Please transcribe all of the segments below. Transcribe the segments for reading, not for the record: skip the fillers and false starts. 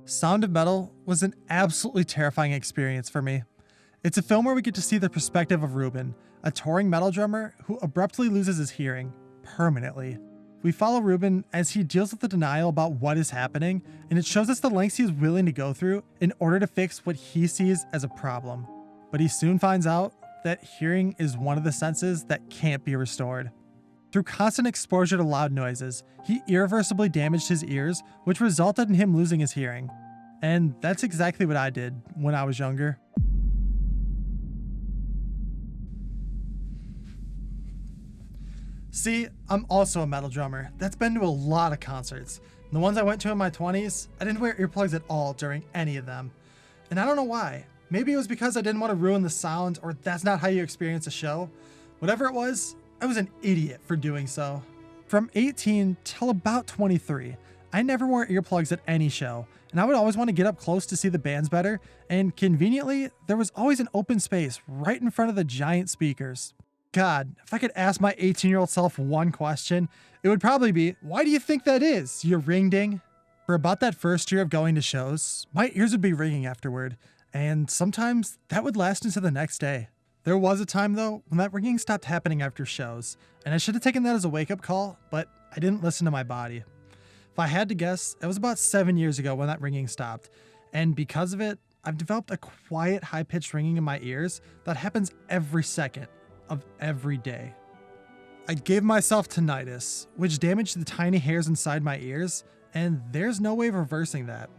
Sound of Metal was an absolutely terrifying experience for me. It's a film where we get to see the perspective of Ruben, a touring metal drummer who abruptly loses his hearing permanently. We follow Ruben as he deals with the denial about what is happening, and it shows us the lengths he is willing to go through in order to fix what he sees as a problem. But he soon finds out that hearing is one of the senses that can't be restored. Through constant exposure to loud noises, he irreversibly damaged his ears, which resulted in him losing his hearing. And that's exactly what I did when I was younger. See, I'm also a metal drummer that's been to a lot of concerts. The ones I went to in my 20s, I didn't wear earplugs at all during any of them. And I don't know why. Maybe it was because I didn't want to ruin the sound, or that's not how you experience a show. Whatever it was, I was an idiot for doing so. From 18 till about 23, I never wore earplugs at any show, and I would always want to get up close to see the bands better, and conveniently, there was always an open space right in front of the giant speakers. God, if I could ask my 18-year-old self one question, it would probably be, why do you think that is, you ring-ding? For about that first year of going to shows, my ears would be ringing afterward, and sometimes that would last into the next day. There was a time though when that ringing stopped happening after shows, and I should have taken that as a wake-up call, but I didn't listen to my body. If I had to guess, it was about 7 years ago when that ringing stopped, and because of it, I've developed a quiet, high-pitched ringing in my ears that happens every second of every day. I gave myself tinnitus, which damaged the tiny hairs inside my ears, and there's no way of reversing that.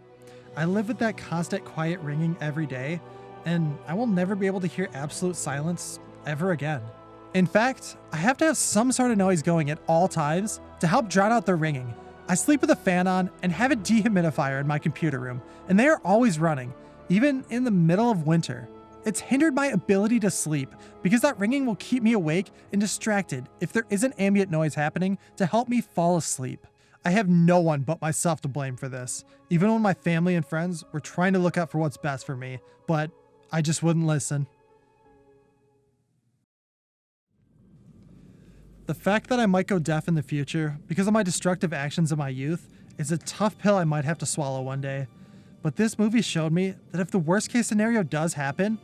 I live with that constant quiet ringing every day, and I will never be able to hear absolute silence ever again. In fact, I have to have some sort of noise going at all times to help drown out the ringing. I sleep with a fan on and have a dehumidifier in my computer room, and they are always running, even in the middle of winter. It's hindered my ability to sleep because that ringing will keep me awake and distracted if there isn't ambient noise happening to help me fall asleep. I have no one but myself to blame for this, even when my family and friends were trying to look out for what's best for me, but I just wouldn't listen. The fact that I might go deaf in the future because of my destructive actions in my youth is a tough pill I might have to swallow one day. But this movie showed me that if the worst case scenario does happen,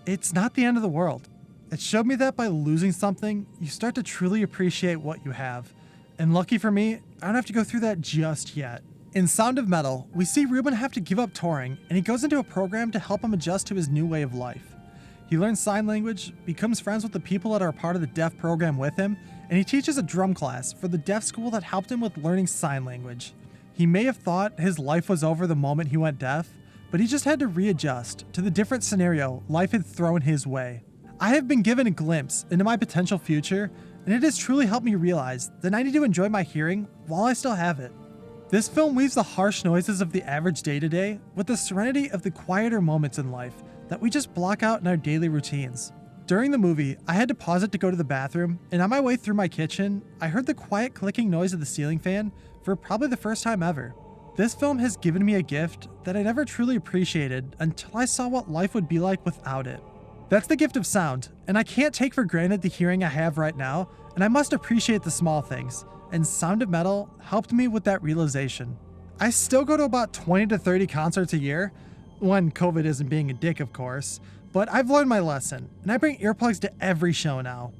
it's not the end of the world. It showed me that by losing something, you start to truly appreciate what you have. And lucky for me, I don't have to go through that just yet. In Sound of Metal, we see Ruben have to give up touring, and he goes into a program to help him adjust to his new way of life. He learns sign language, becomes friends with the people that are part of the deaf program with him, and he teaches a drum class for the deaf school that helped him with learning sign language. He may have thought his life was over the moment he went deaf, but he just had to readjust to the different scenario life had thrown his way. I have been given a glimpse into my potential future, and it has truly helped me realize that I need to enjoy my hearing while I still have it. This film weaves the harsh noises of the average day-to-day with the serenity of the quieter moments in life that we just block out in our daily routines. During the movie, I had to pause it to go to the bathroom, and on my way through my kitchen, I heard the quiet clicking noise of the ceiling fan for probably the first time ever. This film has given me a gift that I never truly appreciated until I saw what life would be like without it. That's the gift of sound, and I can't take for granted the hearing I have right now, and I must appreciate the small things, and Sound of Metal helped me with that realization. I still go to about 20 to 30 concerts a year, when COVID isn't being a dick of course, but I've learned my lesson, and I bring earplugs to every show now.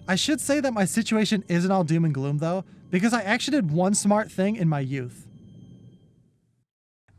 I should say that my situation isn't all doom and gloom though, because I actually did one smart thing in my youth.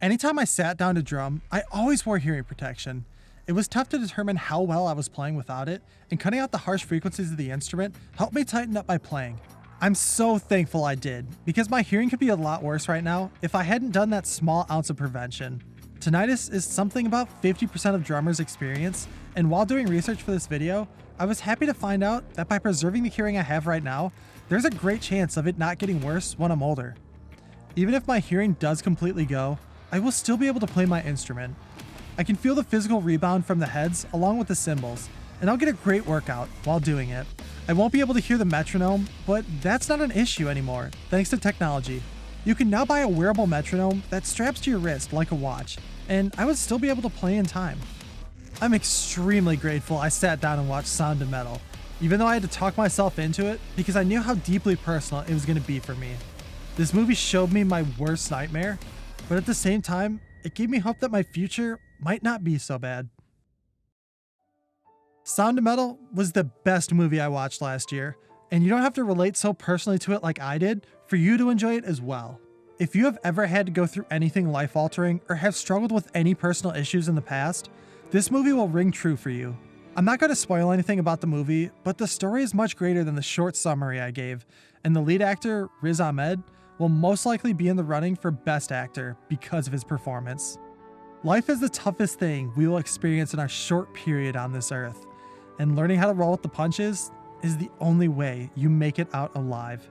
Anytime I sat down to drum, I always wore hearing protection. It was tough to determine how well I was playing without it, and cutting out the harsh frequencies of the instrument helped me tighten up my playing. I'm so thankful I did, because my hearing could be a lot worse right now if I hadn't done that small ounce of prevention. Tinnitus is something about 50% of drummers experience, and while doing research for this video, I was happy to find out that by preserving the hearing I have right now, there's a great chance of it not getting worse when I'm older. Even if my hearing does completely go, I will still be able to play my instrument. I can feel the physical rebound from the heads along with the cymbals, and I'll get a great workout while doing it. I won't be able to hear the metronome, but that's not an issue anymore, thanks to technology. You can now buy a wearable metronome that straps to your wrist like a watch, and I would still be able to play in time. I'm extremely grateful I sat down and watched Sound of Metal, even though I had to talk myself into it because I knew how deeply personal it was going to be for me. This movie showed me my worst nightmare, but at the same time, it gave me hope that my future might not be so bad. Sound of Metal was the best movie I watched last year, and you don't have to relate so personally to it like I did for you to enjoy it as well. If you have ever had to go through anything life-altering or have struggled with any personal issues in the past, this movie will ring true for you. I'm not going to spoil anything about the movie, but the story is much greater than the short summary I gave, and the lead actor, Riz Ahmed, will most likely be in the running for Best Actor because of his performance. Life is the toughest thing we will experience in our short period on this earth, and learning how to roll with the punches is the only way you make it out alive.